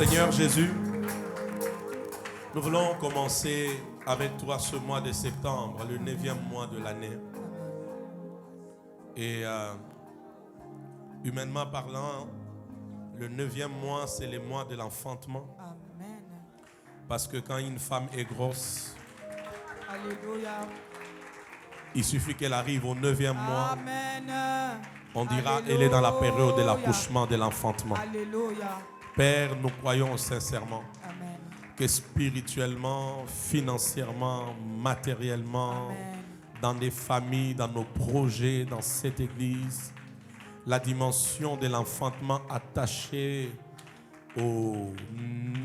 Seigneur Jésus, nous voulons commencer avec toi ce mois de septembre, le 9e mois de l'année. Et humainement parlant, le 9e mois, c'est le mois de l'enfantement. Amen. Parce que quand une femme est grosse, Alléluia. il suffit qu'elle arrive au 9e mois. Amen. On dira Alléluia. elle est dans la période de l'accouchement, de l'enfantement. Alléluia. Père, nous croyons sincèrement Amen. que spirituellement, financièrement, matériellement, Amen. dans les familles, dans nos projets, dans cette église, la dimension de l'enfantement attachée au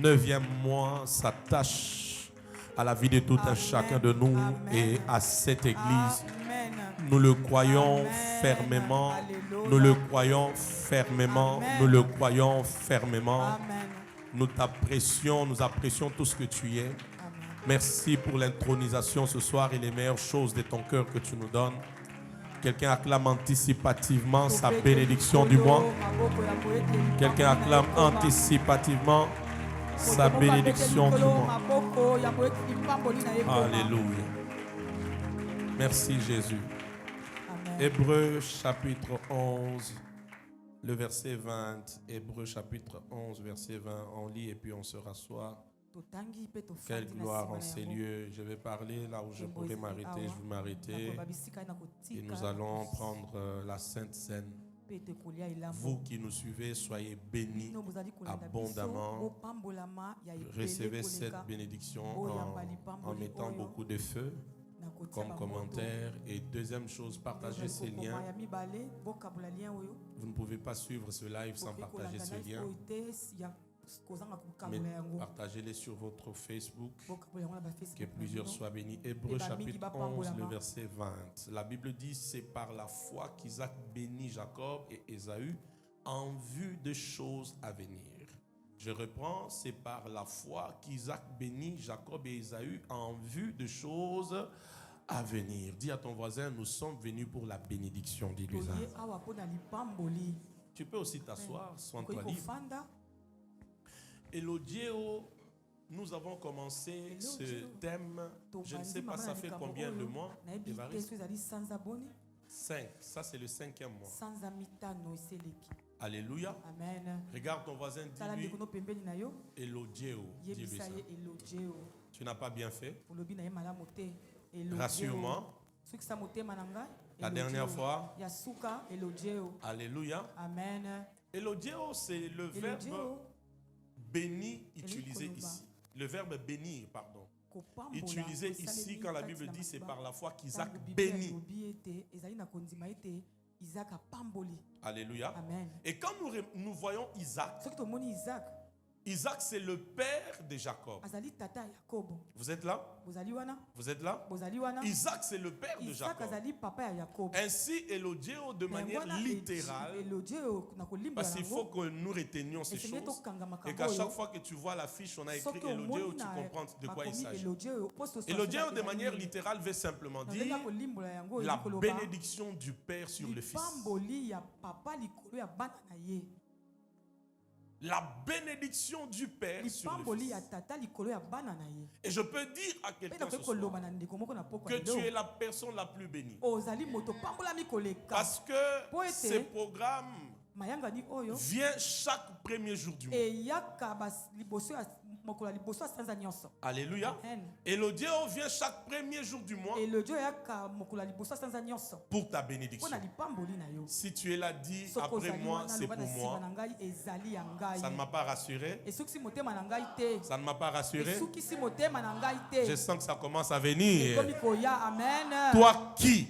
9e mois s'attache à la vie de tout un chacun de nous. Amen. Et à cette église. Amen. Nous le croyons Amen. fermement. Alléluia. Nous le croyons fermement. Amen. Nous le croyons fermement. Amen. Nous t'apprécions, nous apprécions tout ce que tu es. Amen. Merci pour l'intronisation ce soir et les meilleures choses de ton cœur que tu nous donnes. Quelqu'un acclame anticipativement sa bénédiction du mois. Quelqu'un acclame anticipativement sa bénédiction du mois. Alléluia. Merci Jésus. Amen. Hébreux chapitre 11, le verset 20. Hébreux chapitre 11, verset 20. On lit et puis on se rassoit. Quelle gloire en ces lieux. Je vais parler là où je pourrais m'arrêter. Je vais m'arrêter. Et nous allons prendre la Sainte Seine. Vous qui nous suivez, soyez bénis abondamment. Recevez cette bénédiction en mettant beaucoup de feu comme commentaire. Et deuxième chose, partagez ces liens. Vous ne pouvez pas suivre ce live sans partager ce lien. Mais partagez-les sur votre Facebook. Que plusieurs soient bénis. Hébreux chapitre 11, le verset 20. La Bible dit, c'est par la foi qu'Isaac bénit Jacob et Ésaü en vue de choses à venir. Je reprends, c'est par la foi qu'Isaac bénit Jacob et Ésaü en vue de choses à venir. Dis à ton voisin, nous sommes venus pour la bénédiction, dis-lui ça. Tu peux aussi t'asseoir, sois-toi libre. Elodieo, nous avons commencé ce thème, je ne sais pas ça fait combien de mois, 5, ça c'est le 5e mois. Alléluia. Amen. Regarde ton voisin, dis-lui Elodieo, dis-lui ça. Tu n'as pas bien fait. Rassure-moi. La dernière fois. Alléluia. Amen. Elodieo, c'est le verbe béni utilisé ici. Le verbe bénir, pardon. Utilisé ici quand la Bible dit c'est par la foi qu'Isaac bénit. Alléluia. Amen. Et quand nous voyons Isaac, Isaac c'est le père de Jacob. Vous êtes là? Vous êtes là? Isaac c'est le père de Jacob. Ainsi Elodieo de manière littérale, parce qu'il faut que nous retenions ces choses et qu'à chaque fois que tu vois l'affiche on a écrit Elodieo, tu comprends de quoi il s'agit. Elodieo de manière littérale veut simplement dire la bénédiction du père sur le fils. La bénédiction du Père sur le Fils. Et je peux dire à quelqu'un ce soir que tu es la personne la plus bénie. Parce que ce programme vient chaque premier jour du mois. Alléluia. Elodieo vient chaque premier jour du mois pour ta bénédiction. Si tu es là, dis après moi, c'est pour moi. Ça ne m'a pas rassuré. Ça ne m'a pas rassuré. Je sens que ça commence à venir. Toi qui?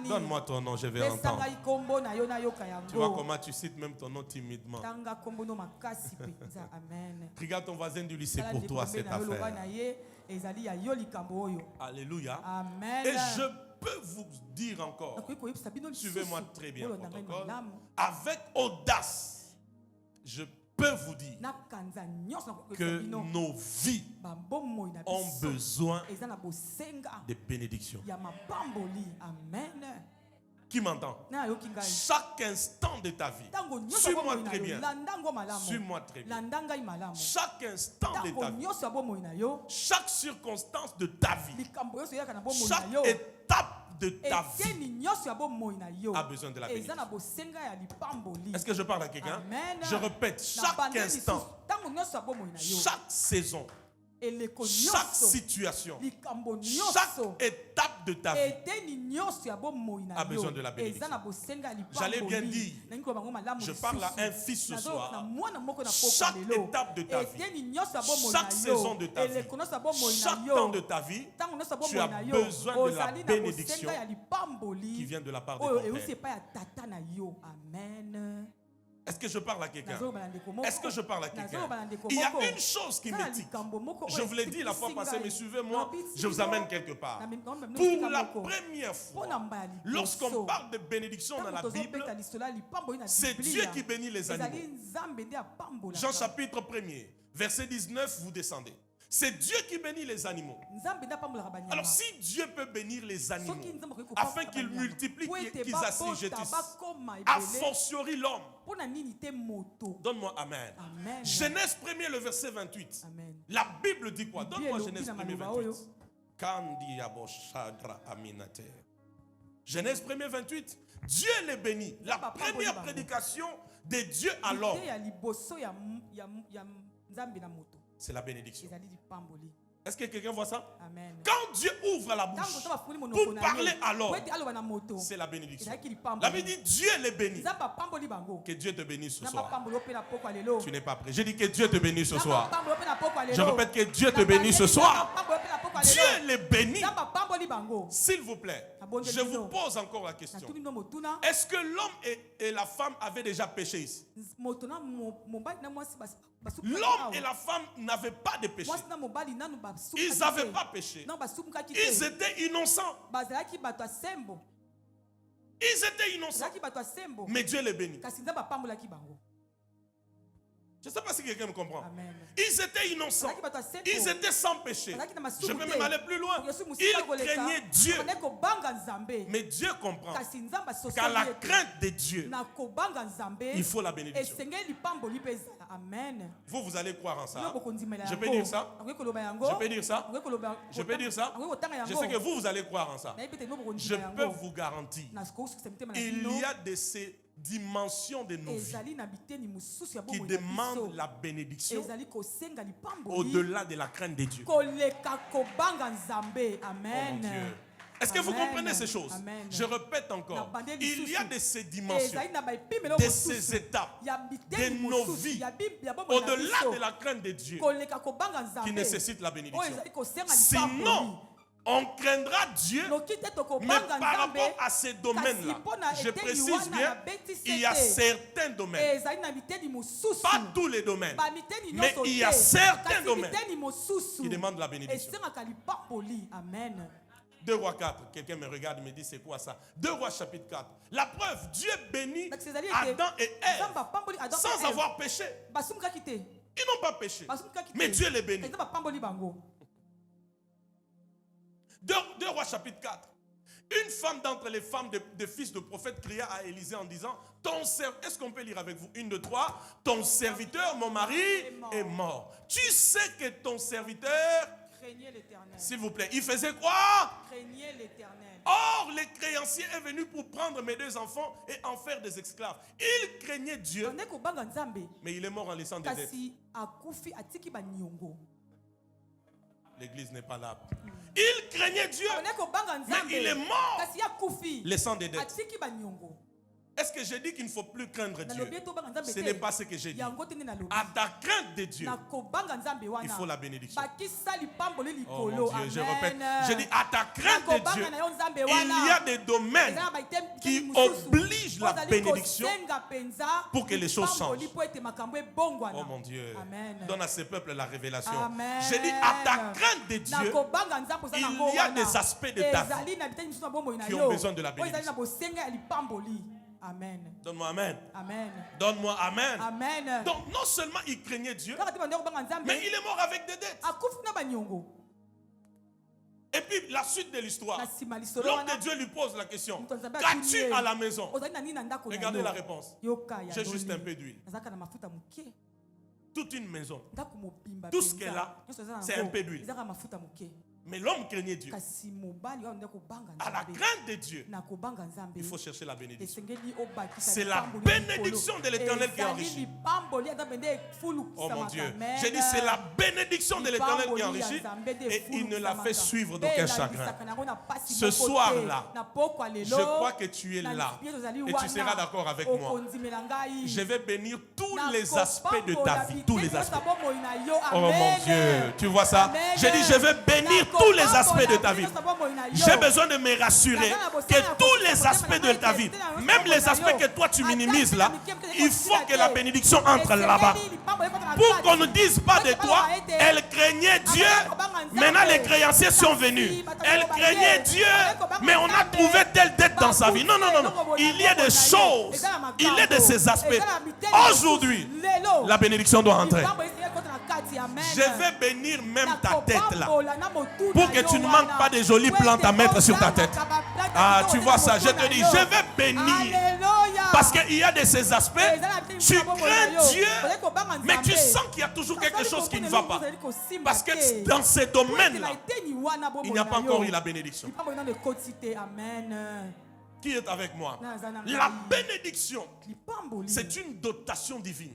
Donne-moi ton nom, je vais entendre. Tu vois comment tu cites même ton nom timidement. Regarde ton voisin, dis-lui c'est pour toi cette affaire. Alléluia. Amen. Et je peux vous dire encore, suivez-moi très bien, avec audace, je peux vous dire que nos vies ont besoin de bénédiction. Amen. qui m'entend, chaque instant de ta vie, suis-moi très bien. Suis-moi très bien. Chaque instant de ta vie, chaque circonstance de ta vie, chaque étape de ta vie a besoin de la bénédiction. Est-ce que je parle à quelqu'un? Je répète, chaque instant, chaque saison, chaque situation, chaque étape de ta vie a besoin de la bénédiction. J'allais bien dire, je parle à un fils ce soir. Chaque étape de ta vie, chaque saison de ta vie, chaque temps de ta vie, tu as besoin de la bénédiction qui vient de la part de ton Père. Amen. Est-ce que je parle à quelqu'un? Est-ce que je parle à quelqu'un? Il y a une chose qui me tique. Je vous l'ai dit la fois passée, mais suivez-moi, je vous amène quelque part. Pour la première fois, lorsqu'on parle de bénédiction dans la Bible, c'est Dieu qui bénit les animaux. Jean chapitre 1er, verset 19, vous descendez. C'est Dieu qui bénit les animaux. Alors si Dieu peut bénir les animaux afin qu'ils multiplient, qu'ils assujettissent, a fortiori l'homme. Donne-moi Amen. Genèse 1er, le verset 28. Amen. La Bible dit quoi? Donne-moi Genèse 1er, 28. Genèse 1er, 28. Dieu les bénit. La première prédication de Dieu à l'homme, c'est la bénédiction. Est-ce que quelqu'un voit ça? Amen. Quand Dieu ouvre la bouche pour parler à l'homme, c'est la bénédiction. La Bible dit Dieu les bénit. Que Dieu te bénisse ce soir. Tu n'es pas prêt. J'ai dit que Dieu te bénisse ce soir. Je répète que Dieu te bénisse ce soir. Dieu les bénit. S'il vous plaît, je vous pose encore la question. Est-ce que l'homme et la femme avaient déjà péché ici? L'homme et la femme n'avaient pas de péché. Ils n'avaient pas péché. Ils étaient innocents. Ils étaient innocents. Mais Dieu les bénit. Je ne sais pas si quelqu'un me comprend. Amen. Ils étaient innocents. Ils étaient sans péché. Je peux même aller plus loin. Ils craignaient Dieu. Mais Dieu comprend qu'à la crainte de Dieu, il faut la bénédiction. Amen. Vous allez croire en ça. Je peux dire ça? Je peux dire ça? Je peux dire ça? Je sais que vous allez croire en ça. Je peux vous garantir, il y a de ces dimensions de nos vies qui demandent la bénédiction au-delà de la crainte de Dieu. Oh mon Dieu. Est-ce que vous comprenez ces choses? Amen. Je répète encore, il y a de ces dimensions, de ces étapes de nos vies, au-delà de la crainte de Dieu, qui nécessitent la bénédiction. Sinon, on craindra Dieu, mais par rapport à ces domaines-là, je précise bien, il y a certains domaines, pas tous les domaines, mais il y a certains domaines qui demandent la bénédiction. Amen. 2 Rois 4, quelqu'un me regarde et me dit c'est quoi ça? 2 Rois chapitre 4. La preuve, Dieu bénit Adam et Ève sans avoir péché. Ils n'ont pas péché, mais Dieu les bénit. 2 Rois chapitre 4. Une femme d'entre les femmes de fils de prophète cria à Élisée en disant, est-ce qu'on peut lire avec vous? 1, 2, 3. Ton serviteur, mon mari, est mort. Tu sais que ton serviteur, s'il vous plaît, il faisait quoi? Craignait l'Éternel. Or, le créancier est venu pour prendre mes 2 enfants et en faire des esclaves. Il craignait Dieu, mais il est mort en laissant des dettes. L'église n'est pas là. Il craignait Dieu, mais il est mort laissant des dettes. Est-ce que j'ai dit qu'il ne faut plus craindre Dieu? Ce n'est pas ce que j'ai dit. À ta crainte de Dieu, il faut la bénédiction. Oh mon Dieu, je répète. Je dis à ta crainte de Dieu, il y a des domaines qui obligent la bénédiction pour que les choses changent. Oh mon Dieu, donne à ce peuple la révélation. Je dis à ta crainte de Dieu, il y a des aspects de ta vie qui ont besoin de la bénédiction. Amen. Donne-moi Amen. Amen. Donne-moi Amen. Amen. Donc non seulement il craignait Dieu, mais il est mort avec des dettes. Et puis la suite de l'histoire. L'homme de Dieu lui pose la question. Qu'as-tu à la maison? Regardez la réponse. J'ai juste un peu d'huile. Toute une maison. Tout ce qu'elle a, c'est un peu d'huile. Mais l'homme craignait Dieu. À la crainte de Dieu, il faut chercher la bénédiction. C'est la bénédiction de l'Éternel qui enrichit. Oh mon Dieu. J'ai dit c'est la bénédiction de l'Éternel qui enrichit et il ne la fait suivre d'aucun chagrin. Ce soir-là, je crois que tu es là et tu seras d'accord avec moi. Je vais bénir tous les aspects de ta vie. Tous les aspects. Oh mon Dieu. Tu vois ça? J'ai dit je vais bénir tous les aspects de ta vie. J'ai besoin de me rassurer que tous les aspects de ta vie, même les aspects que toi tu minimises là, il faut que la bénédiction entre là-bas. Pour qu'on ne dise pas de toi, elle craignait Dieu, maintenant les créanciers sont venus. Elle craignait Dieu, mais on a trouvé telle dette dans sa vie. Non, non, non, non. Il y a des choses, il y a de ces aspects. Aujourd'hui, la bénédiction doit entrer. Je vais bénir même ta tête là. Pour que tu ne manques pas de jolies plantes à mettre sur ta tête. Ah, tu vois ça, je te dis, je vais bénir. Parce qu'il y a de ces aspects, tu crains Dieu, mais tu sens qu'il y a toujours quelque chose qui ne va pas. Parce que dans ces domaines-là, il n'y a pas encore eu la bénédiction. Qui est avec moi? La bénédiction, c'est une dotation divine.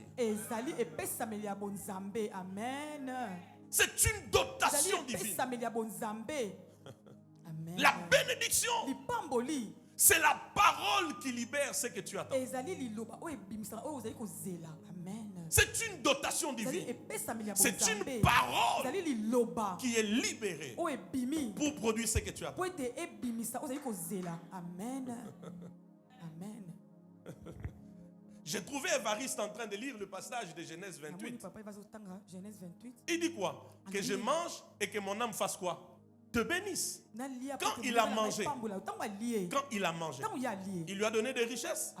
C'est une dotation divine. La bénédiction, c'est la parole qui libère ce que tu attends. C'est une dotation divine. C'est une parole qui est libérée pour produire ce que tu attends. Amen. Amen. J'ai trouvé Évariste en train de lire le passage de Genèse 28. Il dit quoi? Que je mange et que mon âme fasse quoi? Te bénisse. Quand il a mangé, il lui a donné des richesses.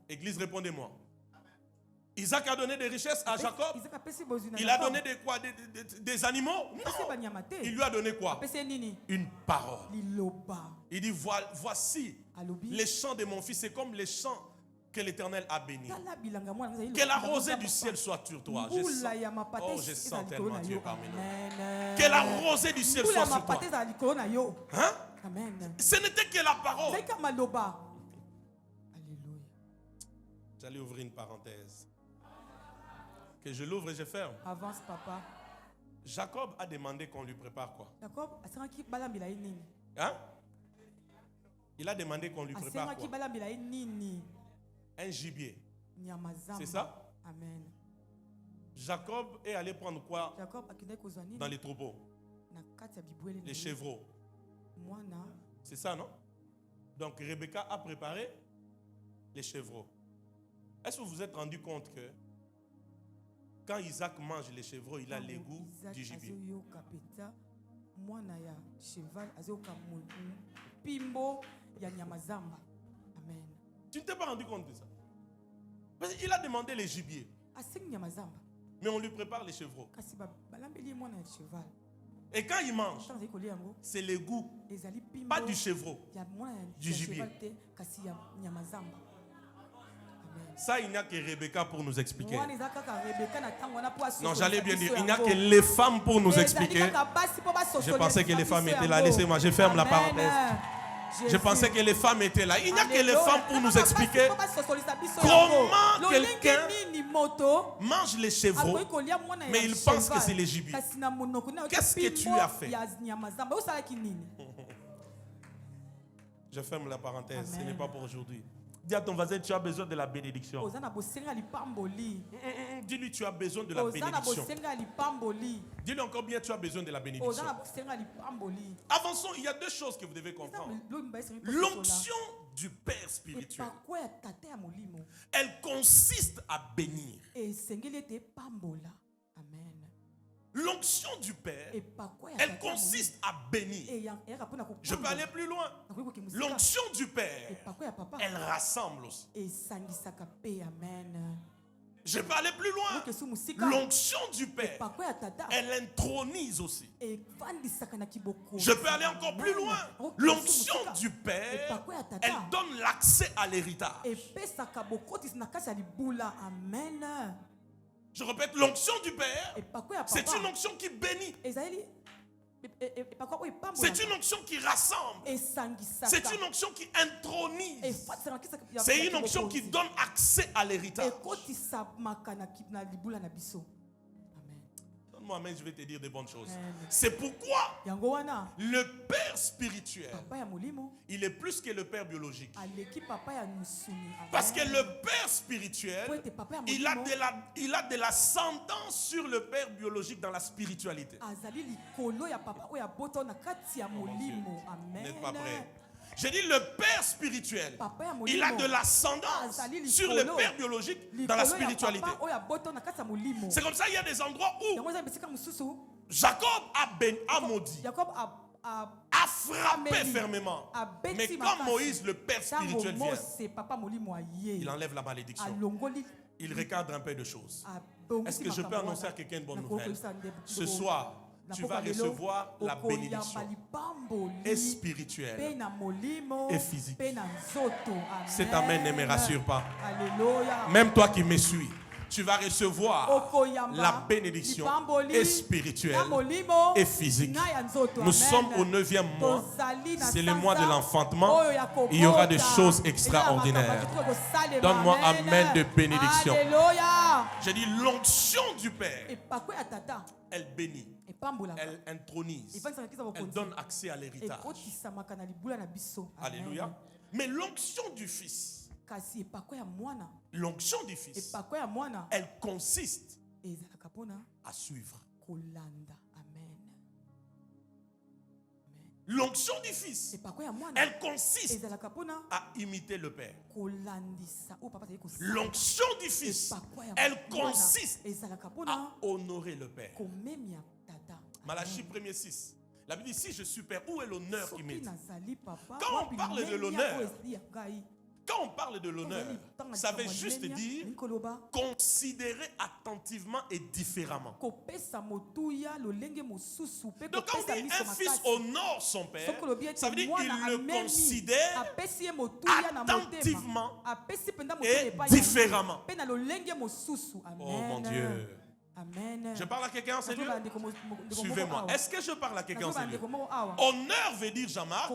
Église, répondez-moi. Isaac a donné des richesses à Jacob. Il a donné des animaux? Non. Il lui a donné quoi? Une parole. Il dit voici les champs de mon fils. C'est comme les champs que l'Éternel a bénis. Que la rosée du ciel soit sur toi. Je sens tellement Dieu parmi nous. Que la rosée du ciel soit sur toi. Hein? Ce n'était que la parole. Alléluia. J'allais ouvrir une parenthèse. Que je l'ouvre et je ferme. Avance, papa. Jacob a demandé qu'on lui prépare quoi? Hein? Il a demandé qu'on lui prépare quoi? Un gibier. C'est ça? Amen. Jacob est allé prendre quoi dans les troupeaux? Les chevreaux. C'est ça, non? Donc Rebecca a préparé les chevreaux. Est-ce que vous vous êtes rendu compte que quand Isaac mange les chevreaux, il a les goûts du gibier? Amen. Tu ne t'es pas rendu compte de ça? Parce qu'il a demandé les gibiers. Mais on lui prépare les chevreaux. Et quand il mange, c'est le goût, pas du chevreau, du gibier. Ça, il n'y a que Rebecca pour nous expliquer. Non, j'allais bien dire, il n'y a que les femmes pour nous expliquer. Je pensais que les femmes étaient là. Laissez-moi, je ferme la parenthèse. Je pensais que les femmes étaient là. Il n'y a que les femmes pour nous expliquer comment quelqu'un mange les chevreaux, mais il pense que c'est les gibiers. Qu'est-ce que tu as fait? Je ferme la parenthèse. Ce n'est pas pour aujourd'hui. Dis à ton voisin, tu as besoin de la bénédiction. Dis-lui, tu as besoin de la bénédiction. Dis-lui encore bien, tu as besoin de la bénédiction. Avançons, il y a deux choses que vous devez comprendre. L'onction du Père spirituel, elle consiste à bénir. L'onction du Père, elle consiste à bénir. Je peux aller plus loin. L'onction du Père, elle rassemble aussi. Je peux aller plus loin. L'onction du Père, elle intronise aussi. Je peux aller encore plus loin. L'onction du Père, elle donne l'accès à l'héritage. Je répète, l'onction du Père, c'est une onction qui bénit. C'est une onction qui rassemble. C'est une onction qui intronise. C'est une onction qui donne accès à l'héritage. Donne-moi amen, je vais te dire des bonnes choses. C'est pourquoi le Père spirituel, il est plus que le Père biologique. Parce que le Père spirituel, il a de l'ascendance sur le Père biologique dans la spiritualité. Vous n'êtes pas prêts? J'ai dit le Père spirituel, il a de l'ascendance sur le Père biologique dans la spiritualité. C'est comme ça qu'il y a des endroits où Jacob a maudit, a frappé fermement. Mais quand Moïse, le Père spirituel, vient, il enlève la malédiction. Il recadre un peu de choses. Est-ce que je peux annoncer à quelqu'un une bonne nouvelle? Ce soir, tu vas recevoir la bénédiction et spirituelle et physique. Cet amen ne me rassure pas. Même toi qui me suis, tu vas recevoir la bénédiction et spirituelle et physique. Nous sommes au 9e mois. C'est le mois de l'enfantement. Il y aura des choses extraordinaires. Donne-moi amen de bénédiction. J'ai dit l'onction du Père, elle bénit, elle intronise, elle donne accès à l'héritage. Alléluia. Mais l'onction du Fils, elle consiste à suivre. L'onction du Fils, elle consiste à imiter le Père. L'onction du Fils, elle consiste à honorer le Père. Malachie 1er 6. La Bible dit, si je suis Père, où est l'honneur qui m'est dit? Quand on parle de l'honneur, ça veut juste dire considérer attentivement et différemment. Donc quand on dit un fils honore son père, ça veut dire qu'il le considère attentivement et différemment. Oh mon Dieu. Amen. Je parle à quelqu'un en sérieux? Suivez-moi. Est-ce que je parle à quelqu'un en sérieux? Honneur veut dire, Jean-Marc,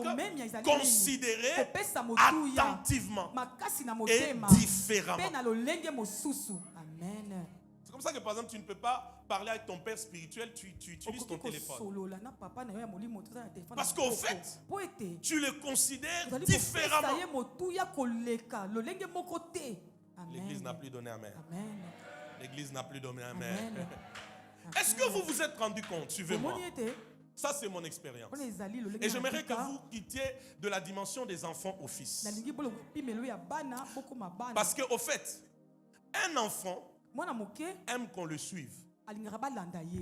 considérer attentivement et différemment. C'est comme ça que, par exemple, tu ne peux pas parler avec ton père spirituel, tu utilises ton téléphone. Parce qu'au fait, tu le considères différemment. L'église n'a plus donné amen. L'église n'a plus donné amen. Est-ce que vous vous êtes rendu compte? Suivez-moi. Ça, c'est mon expérience. Et j'aimerais que vous quittiez de la dimension des enfants au fils. Parce qu'au fait, un enfant aime qu'on le suive.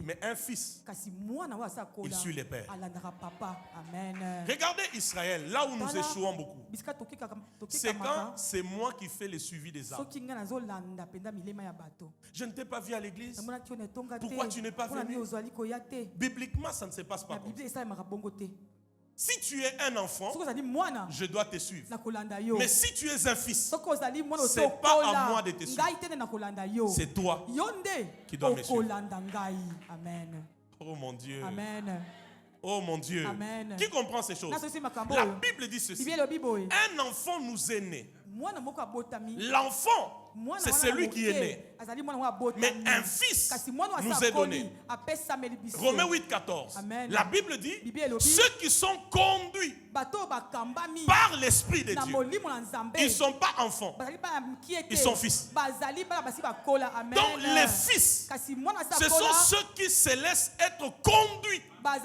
Mais un fils, il suit les pères. Regardez Israël, là où nous échouons beaucoup. C'est quand c'est moi qui fais le suivi des âmes. Je ne t'ai pas vu à l'église. Pourquoi tu n'es pas venu? Bibliquement, ça ne se passe pas comme ça. Si tu es un enfant, je dois te suivre. Mais si tu es un fils, ce n'est pas à moi de te suivre. C'est toi qui dois me suivre. Oh mon Dieu. Amen. Oh mon Dieu. Amen. Qui comprend ces choses? La Bible dit ceci. Un enfant nous est né. L'enfant, c'est celui qui est né. Mais un fils nous est donné. Romains 8,14. La Bible dit, ceux qui sont conduits par l'Esprit de Dieu, ils ne sont pas enfants, ils sont fils. Donc les fils, ce sont ceux qui se laissent être conduits par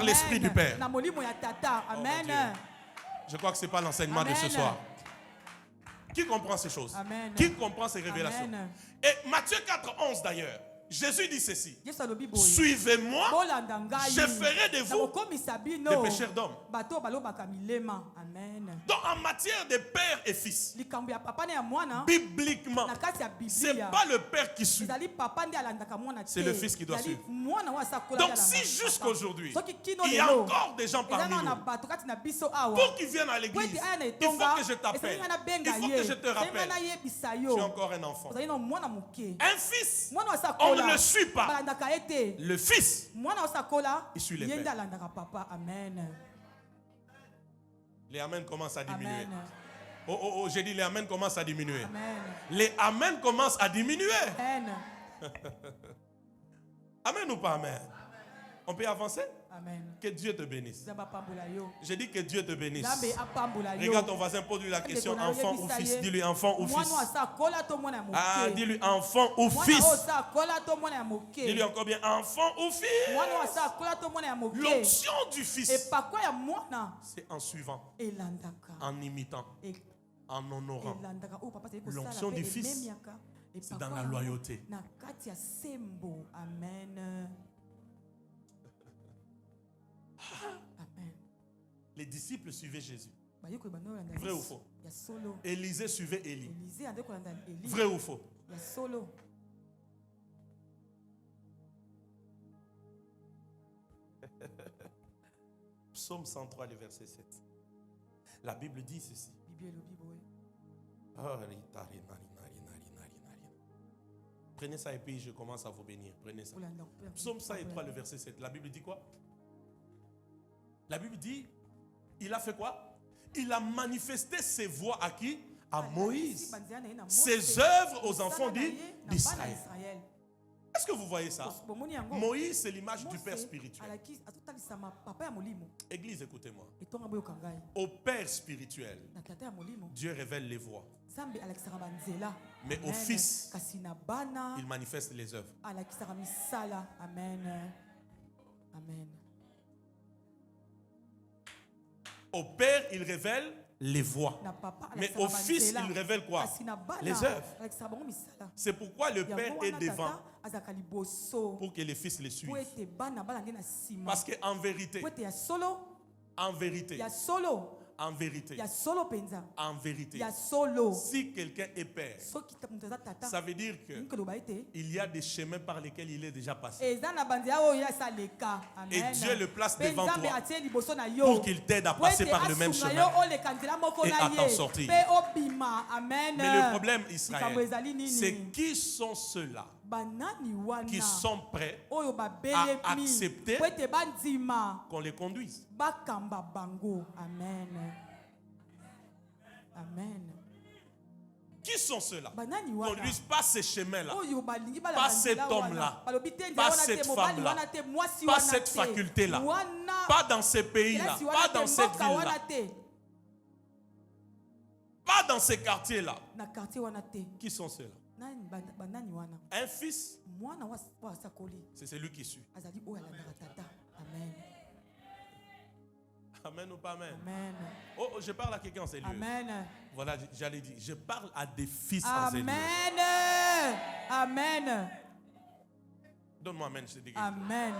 l'Esprit du Père. Amen. Je crois que ce n'est pas l'enseignement de ce soir. Qui comprend ces choses? Amen. Qui comprend ces révélations? Amen. Et Matthieu 4,11 d'ailleurs, Jésus dit ceci. Yesu alobi boye. Suivez-moi, Bolanda ngai. je ferai de vous Nakokomisa bino. des pécheurs d'hommes. Bato balobaka milema. Amen. Donc en matière de père et fils, Likambo ya papa na ya mwana. bibliquement, Na kati ya c'est Biblia. pas le père qui suit. Ezali papa nde alandaka mwana te. C'est le fils qui doit suivre. Mwana wa sakola. Donc si jusqu'aujourd'hui, il y a encore des gens parmi nous, pour qu'ils viennent à l'église, il faut que je t'appelle, il faut que je te rappelle, tu es encore un enfant. Un fils, on ne le suit pas. Le fils, il suit les pères. Amen. Les amens commencent à diminuer. Oh, j'ai dit les amens commencent à diminuer. Amen. Les amens commencent à diminuer. Amen. Amen ou pas amen? On peut avancer? Amen. Que Dieu te bénisse. J'ai dit que Dieu te bénisse. Regarde ton voisin, pose-lui la question, enfant ou fils. Dis-lui enfant ou fils. Ah, dis-lui enfant ou fils. Dis-lui encore bien enfant ou fils. L'onction du fils, c'est en suivant, en imitant, en honorant. L'onction du fils, c'est dans la loyauté. Amen. Amen. Les disciples suivaient Jésus. Vrai ou faux? Élisée suivait Élie. Vrai ou faux? Psaume 103, le verset 7. La Bible dit ceci. Prenez ça et puis je commence à vous bénir. Prenez ça. Psaume 103, le verset 7. La Bible dit quoi? La Bible dit, il a fait quoi? Il a manifesté ses voix à qui? À Moïse. Ses œuvres aux enfants d'Israël. Est-ce que vous voyez ça? Moïse, c'est l'image du Père spirituel. Église, écoutez-moi. Au Père spirituel, Dieu révèle les voies. Mais au Fils, il manifeste les œuvres. Amen. Amen. Au Père, il révèle les voies. Mais au Fils, il révèle quoi? Les œuvres. C'est pourquoi le Père est devant pour que les Fils les suivent. Parce qu'en vérité, en vérité, en vérité, en vérité, si quelqu'un est père, ça veut dire qu'il y a des chemins par lesquels il est déjà passé. Et Dieu le place devant toi pour qu'il t'aide à passer par le même chemin et à t'en sortir. Mais le problème, Israël, c'est qui sont ceux-là qui sont prêts à accepter qu'on les conduise. Amen. Amen. Qui sont ceux-là? Ne conduisent pas ces chemins-là, pas cet homme-là, pas cette femme-là, pas cette faculté-là, pas dans ces pays-là, pas dans cette ville-là, pas dans ces quartiers-là. Qui sont ceux-là? Un fils, c'est celui qui suit. Amen. Amen ou pas amen? Amen. Oh, je parle à quelqu'un en ces lieux. Amen. Voilà, j'allais dire, je parle à des fils en ces lieux. Amen. Donne-moi amen, je te dis. Amen.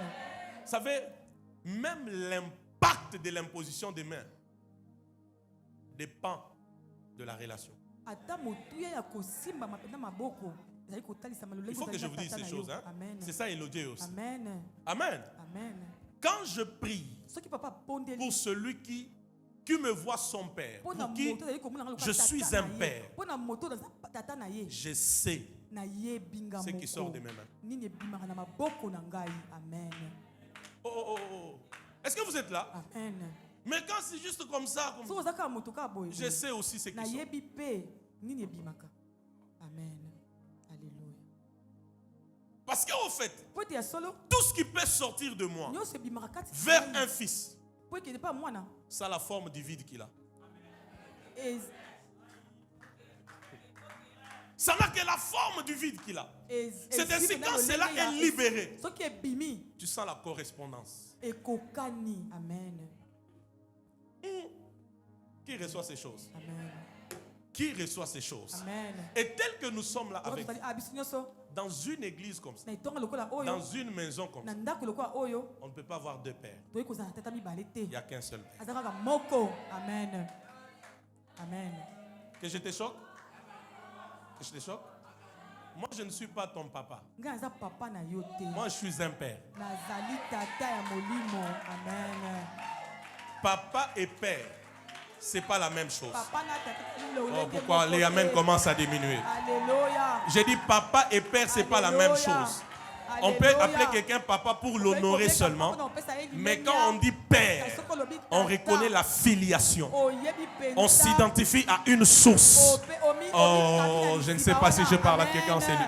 Vous savez, même l'impact de l'imposition des mains dépend de la relation. Il faut que je vous dise ces choses. Hein? C'est ça, Elodie aussi. Amen. Amen. Amen. Quand je prie pour celui qui me voit son père, pour qui je suis un père, je sais ce qui sort de mes mains. Amen. Oh. Est-ce que vous êtes là? Amen. Mais quand c'est juste comme ça, je sais aussi ce qui sort. Amen. Alléluia. Parce qu'au fait, tout ce qui peut sortir de moi vers un fils, ça a la forme du vide qu'il a. Ça n'a que la forme du vide qu'il a. C'est ainsi quand cela est libéré, tu sens la correspondance. Amen. Qui reçoit ces choses? Amen. qui reçoit ces choses. Amen. Et tel que nous sommes là avec dans une église comme ça, dans une maison comme ça, on ne peut pas avoir deux pères. Il n'y a qu'un seul père. Amen. Amen. Que je te choque? Que je te choque? Moi, je ne suis pas ton papa. Moi, je suis un père. Amen. Papa et père, c'est pas la même chose. Oh, pourquoi les amens commencent à diminuer? Alléluia. J'ai dit papa et père, c'est pas la même chose. On peut appeler quelqu'un papa pour l'honorer seulement, mais quand on dit père, on reconnaît la filiation. On s'identifie à une source. Oh, je ne sais pas si je parle à quelqu'un, c'est lui.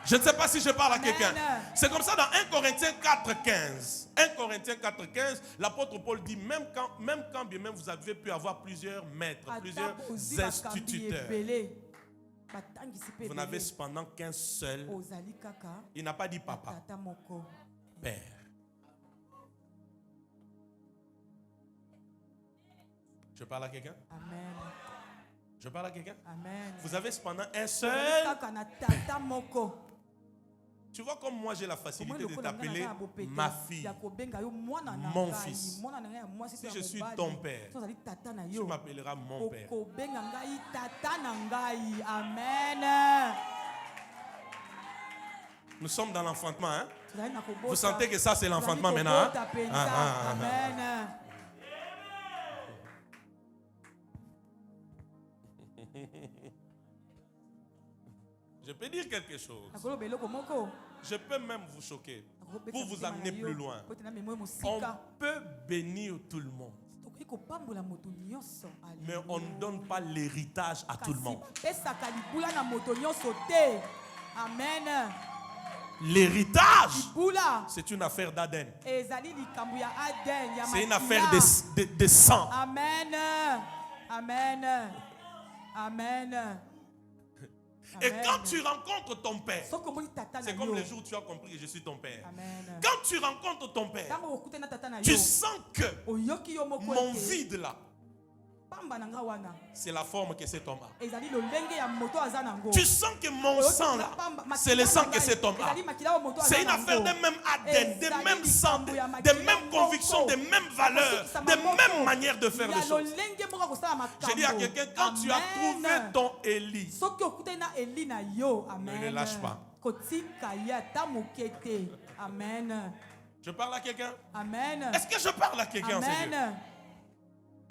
Je ne sais pas si je parle à quelqu'un. C'est comme ça dans 1 Corinthiens 4,15. 1 Corinthiens 4,15, l'apôtre Paul dit, même quand bien même vous avez pu avoir plusieurs maîtres, plusieurs instituteurs, vous n'avez cependant qu'un seul. Il n'a pas dit papa. Père. Je parle à quelqu'un? Amen. Je parle à quelqu'un? Amen. Vous avez cependant un seul. Tu vois comme moi j'ai la facilité de t'appeler ma fille, mon fils. Si je suis ton père, tu m'appelleras mon père. Amen. Nous sommes dans l'enfantement, hein? Vous sentez que ça c'est l'enfantement maintenant, hein? Amen. Je peux dire quelque chose. Je peux même vous choquer. Pour vous amener plus loin. On peut bénir tout le monde. Mais on ne donne pas l'héritage à tout le monde. Amen. L'héritage, c'est une affaire d'ADN. C'est une affaire de sang. Amen. Amen. Amen. Et quand tu rencontres ton père, c'est comme le jour où tu as compris que je suis ton père. Amen. Quand tu rencontres ton père, tu sens que mon vide là, c'est la forme que cet homme a. Tu sens que mon sang là, c'est le sang que cet homme a. C'est une affaire des mêmes ADN, des mêmes sangs, des mêmes convictions, des mêmes valeurs, des mêmes manières de faire les choses. Je dis à quelqu'un, quand tu as trouvé ton Élie, ne le lâche pas. Amen. Je parle à quelqu'un? Amen. Est-ce que je parle à quelqu'un? Amen.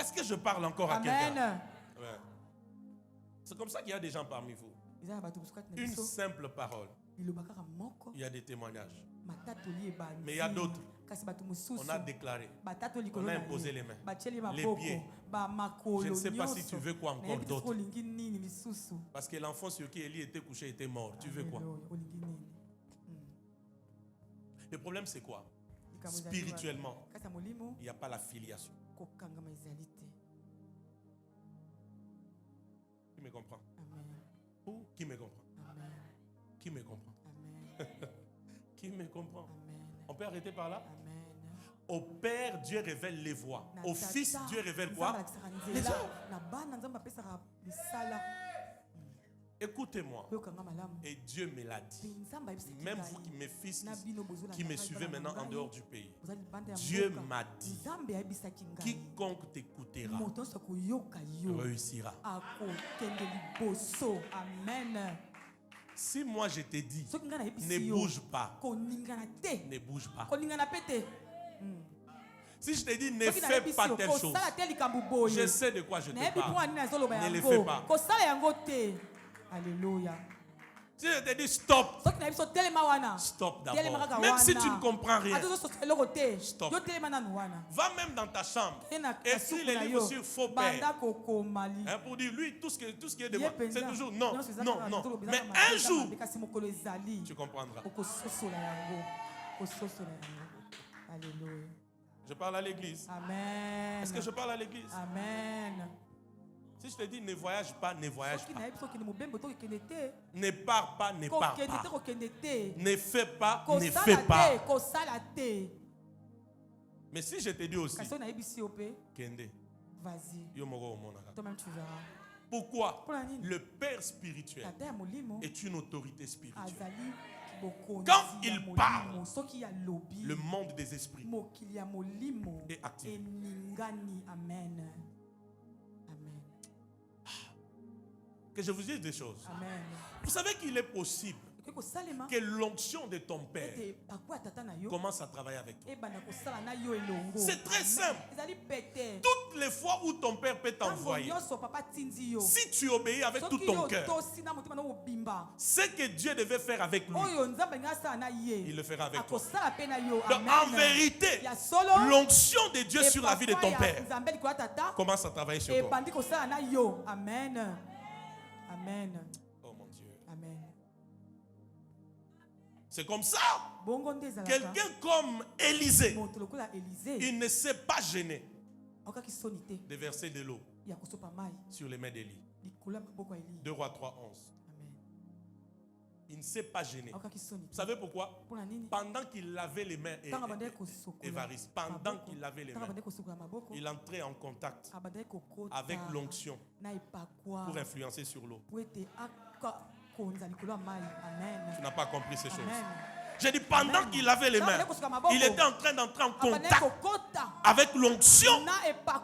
Est-ce que je parle encore à quelqu'un? Ouais. C'est comme ça qu'il y a des gens parmi vous. Une simple parole. Il y a des témoignages. Mais il y a d'autres. On a déclaré. On a imposé les mains. Les pieds. Je ne sais pas si tu veux quoi encore d'autre. Parce que l'enfant sur qui Élie était couché était mort. Tu veux quoi? Le problème c'est quoi? Spirituellement, il n'y a pas la filiation. Qui me comprend? Amen. Qui me comprend? Amen. Qui me comprend? Amen. Qui me comprend? Amen. On peut arrêter par là? Amen. Au Père, Dieu révèle les voies. Au Fils, Dieu révèle quoi? Les œuvres. Écoutez-moi. Et Dieu me l'a dit. Même vous qui mes fils qui me suivez maintenant en dehors du pays. Dieu m'a dit. Quiconque t'écoutera réussira. Amen. Si moi je t'ai dit, ne bouge pas. Ne bouge pas. Si je te dis ne fais pas telle chose, je sais de quoi je te parle. Ne le fais pas. Alléluia. Si je te dis stop, stop d'abord. Même si tu ne comprends rien, stop. Va même dans ta chambre. Écris les livres sur faux père. Pour dire, lui, tout ce qui est de moi, c'est toujours non, non, non. Mais un jour, tu comprendras. Alléluia. Je parle à l'église. Amen. Est-ce que je parle à l'église? Amen. Si je te dis ne voyage pas, ne voyage pas. Ne pars pas, ne pars pas. Ne fais pas, ne fais pas. Mais si je te dis aussi, Kende, vas-y. Toi-même tu verras. Pourquoi? Le père spirituel est une autorité spirituelle. Quand il parle, le monde des esprits est activé. Amen. Que je vous dise des choses. Amen. Vous savez qu'il est possible que l'onction de ton père commence à travailler avec toi. C'est très simple. Toutes les fois où ton père peut t'envoyer, si tu obéis avec tout ton cœur, ce que Dieu devait faire avec lui, il le fera avec toi. Donc, en vérité, l'onction de Dieu sur la vie de ton père commence à travailler sur toi. Amen. Amen. Oh mon Dieu. Amen. C'est comme ça. Quelqu'un comme Élisée, il ne s'est pas gêné de verser de l'eau sur les mains d'Élie. 2 Rois 3, 11. Il ne s'est pas gêné. Vous savez pourquoi? Pendant qu'il lavait les mains Évariste, pendant qu'il lavait les mains, il entrait en contact avec l'onction pour influencer sur l'eau. Tu n'as pas compris ces choses. J'ai dit pendant qu'il lavait les mains, il était en train d'entrer en contact avec l'onction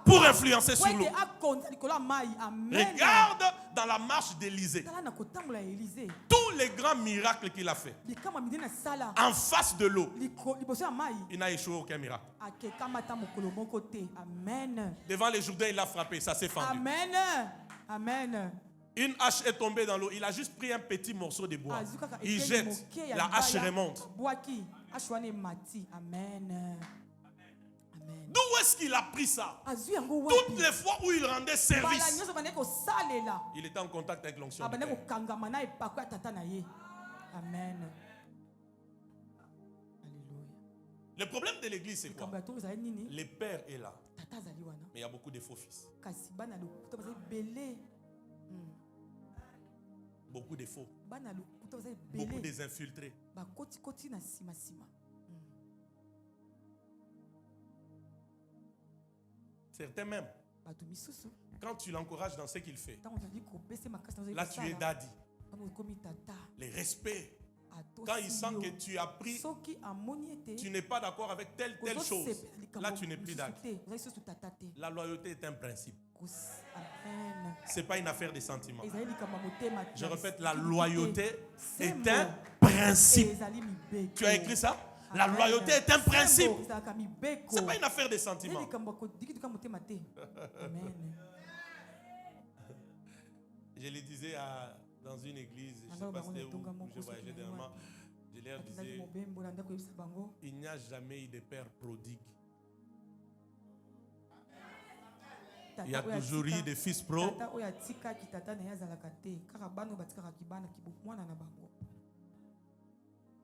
pour influencer sur l'eau. Regarde dans la marche d'Élisée. Tous les grands miracles qu'il a fait en face de l'eau, il n'a échoué aucun miracle. Devant les Jourdains, il a frappé, ça s'est fendu. Amen. Amen. Une hache est tombée dans l'eau. Il a juste pris un petit morceau de bois. Il jette. La hache remonte. Amen. D'où est-ce qu'il a pris ça? Toutes les fois où il rendait service, il était en contact avec l'onction. Amen. Le problème de l'église, c'est quoi? Le père est là. Mais il y a beaucoup de faux fils. Beaucoup de faux. Beaucoup des infiltrés. Certains même. Quand tu l'encourages dans ce qu'il fait, là tu es daddy. Les respects. Quand il sent que tu as pris, tu n'es pas d'accord avec telle chose, là tu n'es plus daddy. La loyauté est un principe. Ce n'est pas une affaire de sentiments. Je répète, la loyauté est un principe. Tu as écrit ça? La loyauté est un principe. Ce n'est pas une affaire de sentiments. Je le disais dans une église, je ne sais pas où je voyageais dernièrement, je leur disais, il n'y a jamais eu de père prodigue. Il y a toujours eu des fils pro.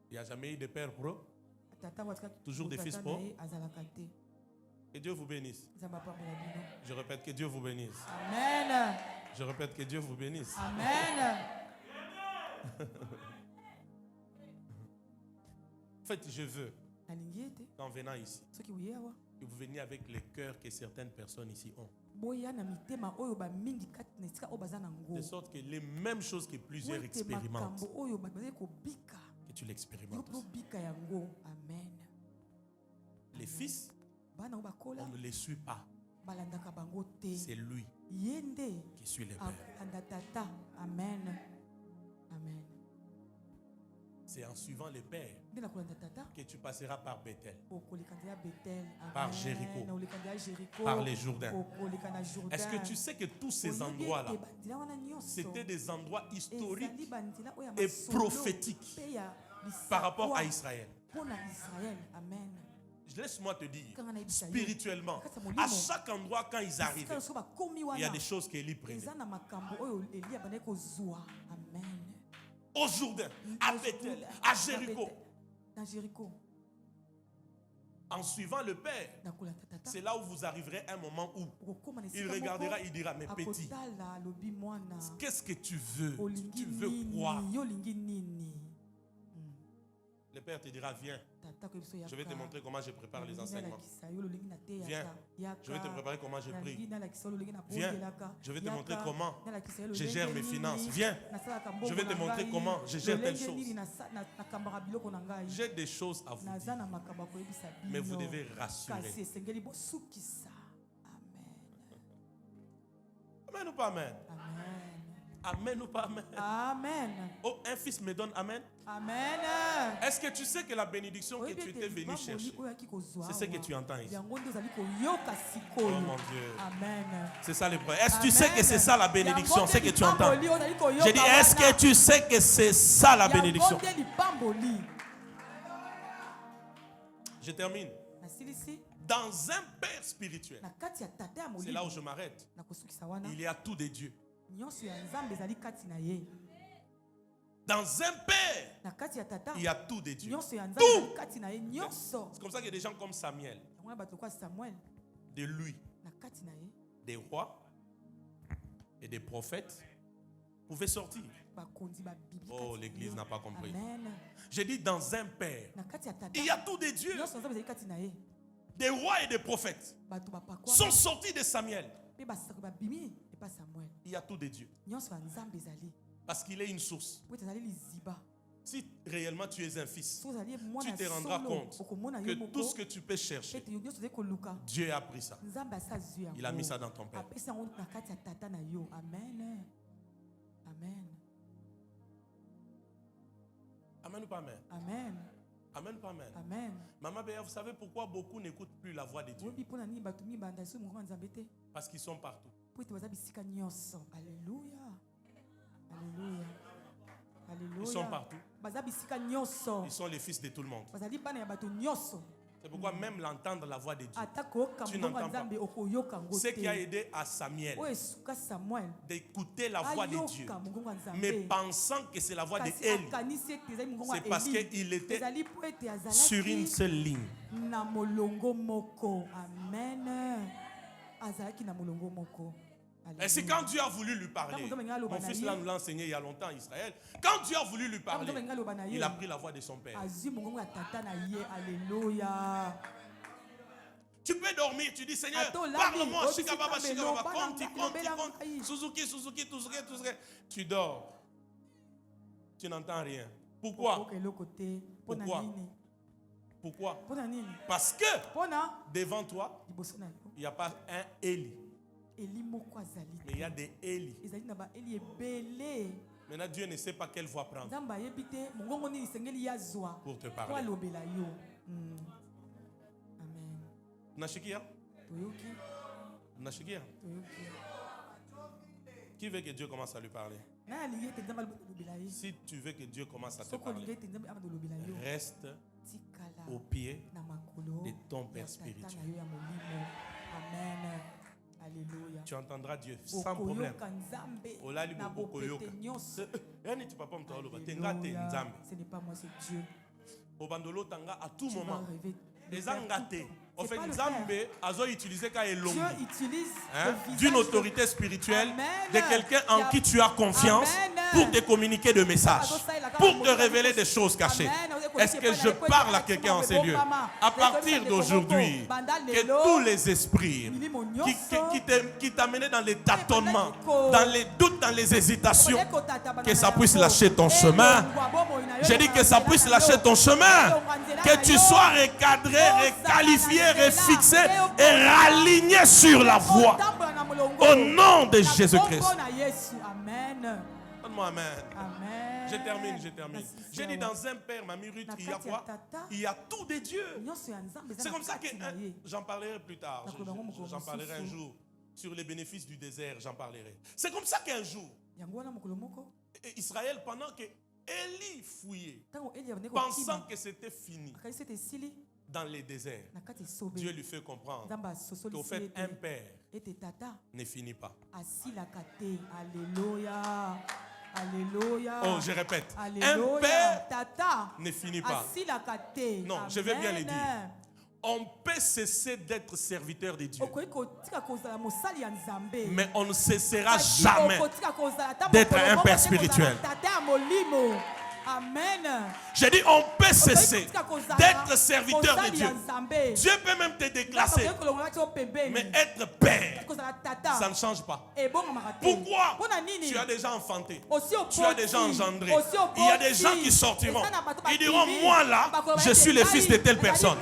Il n'y a jamais eu de père pro. Toujours des fils pro. Que Dieu vous bénisse. Je répète, que Dieu vous bénisse. Amen. Je répète, que Dieu vous bénisse. Amen. En fait, je veux, en venant ici, que vous veniez avec les cœurs que certaines personnes ici ont. De sorte que les mêmes choses que plusieurs expérimentent, que tu l'expérimentes. Les fils, on ne les suit pas. C'est lui qui suit les pères. Amen. Amen. C'est en suivant les pères que tu passeras par Bethel, par Jéricho, par les Jourdains. Est-ce que tu sais que tous ces endroits-là, c'était des endroits historiques et prophétiques par rapport à Israël? Laisse-moi te dire, spirituellement, à chaque endroit quand ils arrivaient, il y a des choses qu'Élie prenait. Au Jourdain, à Bethel, à Jéricho. En suivant le Père, c'est là où vous arriverez à un moment où il regardera, il dira, mais petit, qu'est-ce que tu veux? Tu veux croire? Le Le père te dira, viens. Je vais te montrer comment je prépare les enseignements. Viens. Je vais te préparer comment je prie. Viens. Je vais te montrer comment je gère mes finances. Viens. Je vais te montrer comment je gère telle chose. J'ai des choses à vous dire. Mais vous devez rassurer. Amen ou pas amen? Amen ou pas amen? Amen. Oh, un fils me donne amen. Amen. Est-ce que tu sais que la bénédiction que tu étais venu chercher, c'est ce que tu entends ici? Oh mon Dieu. Amen. C'est ça le problème. Est-ce que tu sais que c'est ça la bénédiction, ce que tu entends? J'ai dit, est-ce que tu sais que c'est ça la bénédiction? Je termine. Dans un père spirituel, c'est là où je m'arrête. Il y a tout de Dieu. Dans un père, il y a tout de Dieu. Tout. C'est comme ça que des gens comme Samuel, de lui, des rois et des prophètes pouvaient sortir. Oh, l'église n'a pas compris. J'ai dit dans un père, il y a tout de Dieu. Des rois et des prophètes sont sortis de Samuel. Il y a tout de Dieu. Parce qu'il est une source. Si réellement tu es un fils, tu te rendras compte que tout ce que tu peux chercher, Dieu a pris ça. Il a mis ça dans ton père. Amen. Amen. Amen ou pas amen? Amen. Amen ou pas amen? Amen. Maman Béa, vous savez pourquoi beaucoup n'écoutent plus la voix de Dieu? Parce qu'ils sont partout. Alléluia. Alléluia. Alléluia. Ils sont partout. Ils sont les fils de tout le monde. C'est pourquoi même l'entendre la voix de Dieu, tu n'entends pas. Ce qui a aidé à Samuel d'écouter la voix de Dieu, mais pensant que c'est la voix de Élie, c'est parce qu'il était sur une seule ligne. Amen. Et c'est quand Dieu a voulu lui parler, mon fils là nous l'a enseigné il y a longtemps en Israël, quand Dieu a voulu lui parler, il a pris la voix de son père. Alléluia. Tu peux dormir, tu dis Seigneur, parle-moi, Shikababa, Conti, Suzuki. Tu dors, tu n'entends rien. Pourquoi? Pourquoi? Parce que devant toi, il n'y a pas un Élie. Mais il y a des Élie. Maintenant, Dieu ne sait pas quelle voie prendre pour te parler. Amen. Nashikia? Nashikia? Qui veut que Dieu commence à lui parler? Si tu veux que Dieu commence à te parler, reste au pied de ton Père spirituel. Amen. Alléluia. Tu entendras Dieu sans problème. Ce n'est pas moi, c'est Dieu. À tout moment. En fait, Nzambe a utilisé d'une autorité spirituelle, de quelqu'un en qui tu as confiance pour te communiquer des messages, pour te révéler des choses cachées. Est-ce que je parle à quelqu'un en ces lieux? À partir d'aujourd'hui, que tous les esprits qui t'amenaient dans les tâtonnements, dans les doutes, dans les hésitations, que ça puisse lâcher ton chemin. J'ai dit que ça puisse lâcher ton chemin. Que tu sois recadré, requalifié, refixé et raligné sur la voie. Au nom de Jésus-Christ. Donne-moi amen. Je termine. J'ai dit dans un père, Mamie Ruth, il y a quoi? Il y a tout de Dieu. C'est comme ça que j'en parlerai plus tard. J'en parlerai un jour. Sur les bénéfices du désert, j'en parlerai. C'est comme ça qu'un jour, Israël, pendant que Élie fouillait, pensant que c'était fini dans les déserts, Dieu lui fait comprendre qu'au fait, un père ne finit pas. Alléluia. Alléluia. Oh, je répète. Alléluia. Un père ne finit pas. Non, je vais bien le dire. On peut cesser d'être serviteur de Dieu, mais on ne cessera jamais d'être un père spirituel. Amen. J'ai dit, on peut cesser d'être serviteur de Dieu. Dieu peut même te déclasser. Mais être père, ça ne change pas. Pourquoi? Tu as déjà enfanté. Tu as déjà engendré. Il y a des gens qui sortiront. Ils diront, moi là, je suis le fils de telle personne.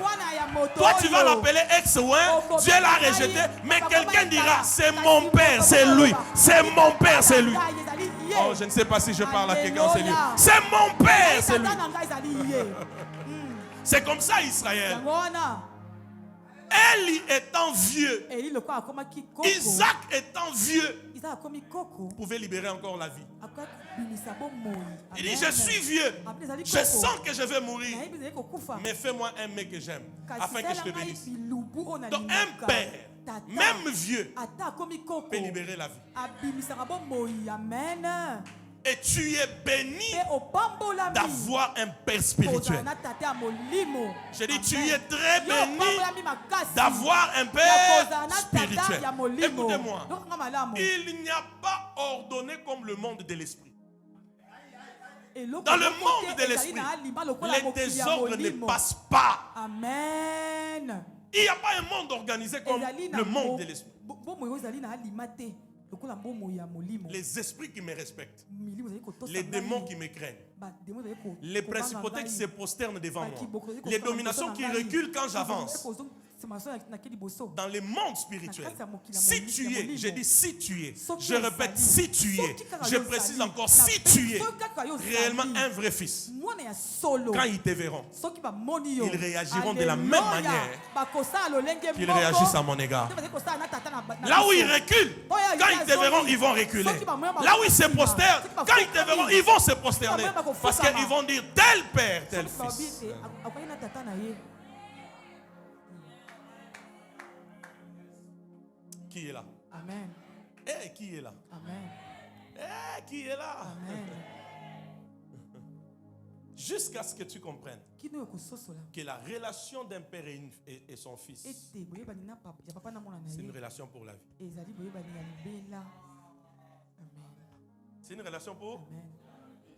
Toi, tu vas l'appeler ex-ouin. Dieu l'a rejeté. Mais quelqu'un dira, c'est mon père, c'est lui. C'est mon père, c'est lui. Oh, je ne sais pas si je parle à quelqu'un en Seigneur. C'est mon père, c'est lui. C'est comme ça Israël. Élie étant vieux, Isaac étant vieux, pouvait libérer encore la vie. Il dit, je suis vieux, je sens que je vais mourir, mais fais-moi un mec que j'aime, afin que je te bénisse. Donc un père, même vieux, peut libérer la vie. Et tu es béni d'avoir un père spirituel. Je dis, tu es très béni d'avoir un père spirituel. Écoutez-moi, il n'y a pas ordonné comme le monde de l'esprit. Dans le monde de l'esprit, les désordres ne passent pas. Amen. Il n'y a pas un monde organisé comme le monde de l'esprit. Les esprits qui me respectent, les démons qui me craignent, les principautés qui se prosternent devant moi, les dominations qui reculent quand j'avance. Dans le monde spirituel, si tu es, je dis si tu es, je répète si tu es, je précise encore si tu es réellement un vrai fils, quand ils te verront, ils réagiront de la même manière qu'ils réagissent à mon égard. Là où ils reculent, quand ils te verront, ils vont reculer. Là où ils se prosternent, quand ils te verront, ils vont se prosterner. Parce qu'ils vont dire tel père, tel fils. Qui est là? Amen. Eh, qui est là? Amen. Eh, qui est là? Amen. Jusqu'à ce que tu comprennes que la relation d'un père et son fils, c'est une relation pour la vie. C'est une relation pour?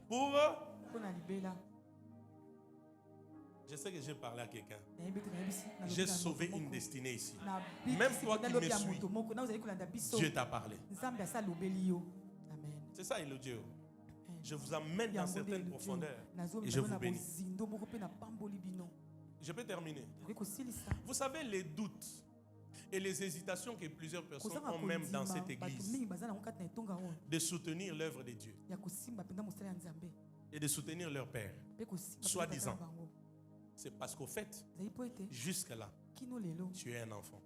Pour? Je sais que j'ai parlé à quelqu'un. J'ai sauvé une destinée ici. Même toi qui me suis, Dieu t'a parlé. C'est ça, Elodie. Je vous amène dans certaines profondeurs et je vous bénis. Je peux terminer. Vous savez les doutes et les hésitations que plusieurs personnes ont même dans cette église de soutenir l'œuvre de Dieu et de soutenir leur père, soi-disant. C'est parce qu'au fait, jusque-là, tu es un enfant.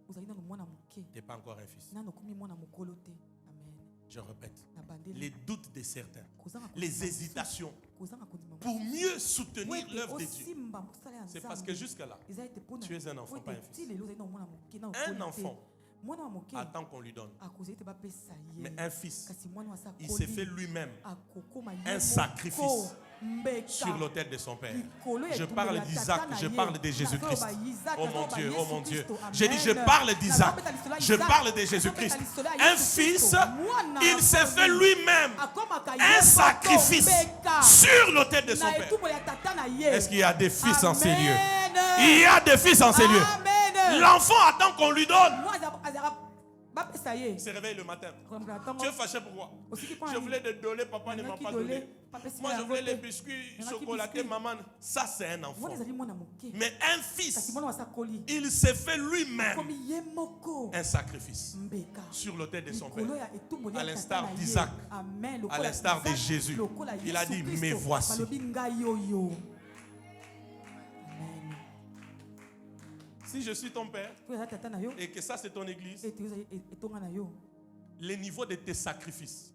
Tu n'es pas encore un fils. Je répète, les doutes de certains, les hésitations pour mieux soutenir l'œuvre de Dieu, c'est parce que jusque-là, tu es un enfant, pas un fils. Un enfant attend qu'on lui donne. Mais un fils, il s'est fait lui-même un sacrifice sur l'autel de son père. Je parle d'Isaac, je parle de Jésus-Christ. Oh mon Dieu, oh mon Dieu. J'ai dit, je parle d'Isaac, je parle de Jésus-Christ. Un fils, il s'est fait lui-même un sacrifice sur l'autel de son père. Est-ce qu'il y a des fils en ces lieux? Il y a des fils en ces lieux. L'enfant attend qu'on lui donne. Il se réveille le matin. Tu es fâché pourquoi? Je voulais te donner, papa ne m'a pas donné. Moi je voulais les biscuits chocolatés, maman. Ça c'est un enfant. Mais un fils, il s'est fait lui-même un sacrifice sur l'autel de son père. À l'instar d'Isaac, à l'instar de Jésus. Il a dit, mais voici. Si je suis ton père et que ça c'est ton église, le niveau de tes sacrifices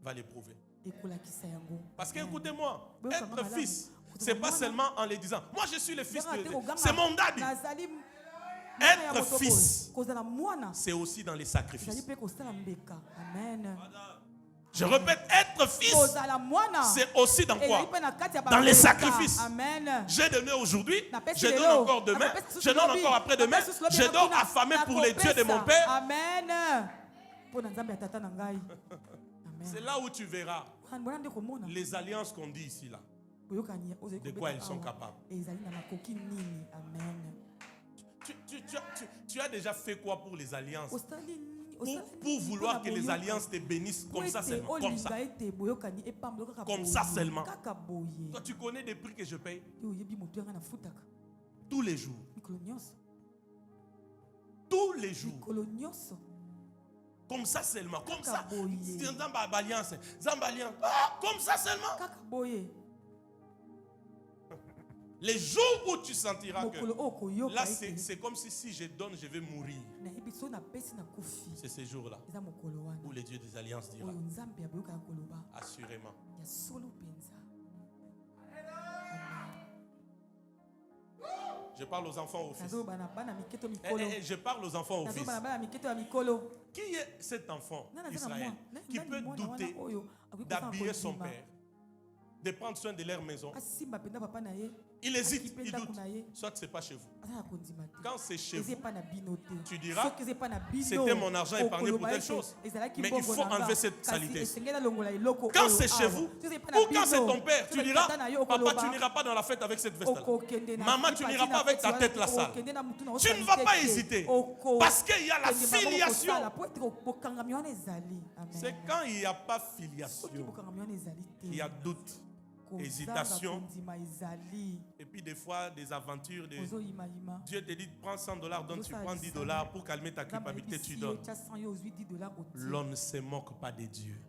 va l'éprouver. Parce que écoutez-moi, être fils, c'est pas seulement en les disant, moi je suis le fils de Dieu, c'est mon daddy. Être fils, c'est aussi dans les sacrifices. Je répète, être fils, c'est aussi dans quoi? Dans les sacrifices. J'ai donné aujourd'hui, je donne encore demain, je donne encore après-demain, je donne affamé pour les dieux de mon père. C'est là où tu verras Les alliances qu'on dit ici, là, de quoi elles sont capables? Tu as déjà fait quoi pour les alliances? Pour vouloir que les alliances te bénissent comme ça seulement. Comme ça seulement. Toi, tu connais des prix que je paye tous les jours. Tous les jours. Comme ça seulement. Comme ça. Comme ça seulement. Les jours où tu sentiras que là, c'est comme si je donne, je vais mourir. C'est ces jours-là où les dieux des alliances dira assurément. Je parle aux enfants au fils. Je parle aux enfants au fils. Qui est cet enfant d'Israël qui peut douter d'habiller son père, de prendre soin de leur maison? Il hésite, il doute. Soit c'est pas chez vous. Quand c'est chez vous, tu diras, c'était mon argent épargné pour telle chose. Mais il faut enlever cette saleté. Quand c'est chez vous, ou quand c'est ton père, tu diras, papa, tu n'iras pas dans la fête avec cette veste-là. Maman, tu n'iras pas avec ta tête la sale. Tu ne vas pas hésiter. Parce qu'il y a la filiation. C'est quand il n'y a pas filiation qu'il y a doute, hésitation, et puis des fois des aventures. Dieu te dit prends $100, donc tu prends $10 pour calmer ta culpabilité, tu donnes. L'homme ne se moque pas de Dieu.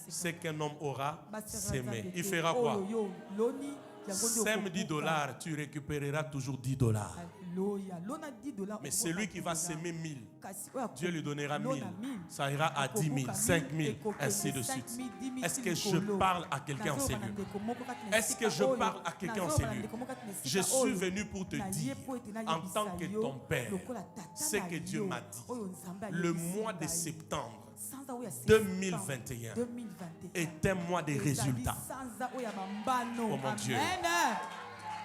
Ce qu'un homme aura, s'aimer. Il fera quoi? Sème $10, tu récupéreras toujours $10. Mais celui qui va s'aimer 1000, Dieu lui donnera 1000. Ça ira à 10 000, 5 000, ainsi de suite. Est-ce que je parle à quelqu'un en ces lieux? Est-ce que je parle à quelqu'un en ces lieux? Je suis venu pour te dire, en tant que ton père, ce que Dieu m'a dit. Le mois de septembre 2021 est un mois de résultats. Oh mon Dieu.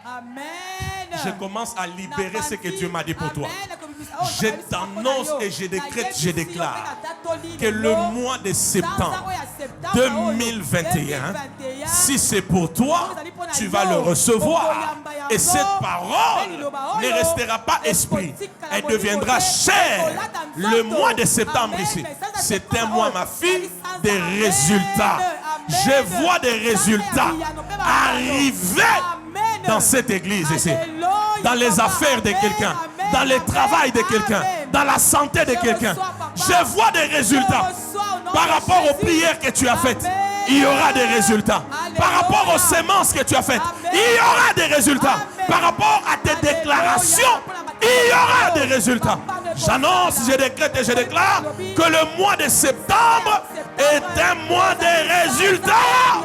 Amen. Je commence à libérer ce que Dieu m'a dit pour toi. Je t'annonce et je décrète, je déclare que le mois de septembre 2021, si c'est pour toi, tu vas le recevoir. Et cette parole ne restera pas esprit. Elle deviendra chair. Le mois de septembre ici, c'est un mois, ma fille, des résultats. Je vois des résultats arriver dans cette église ici, dans les affaires de quelqu'un, dans le travail de quelqu'un, dans la santé de quelqu'un. Je vois des résultats. Par rapport aux prières que tu as faites, il y aura des résultats. Par rapport aux semences que tu as faites, il y aura des résultats. Par rapport à tes déclarations, il y aura des résultats. J'annonce, je décrète et je déclare que le mois de septembre est un mois de résultats.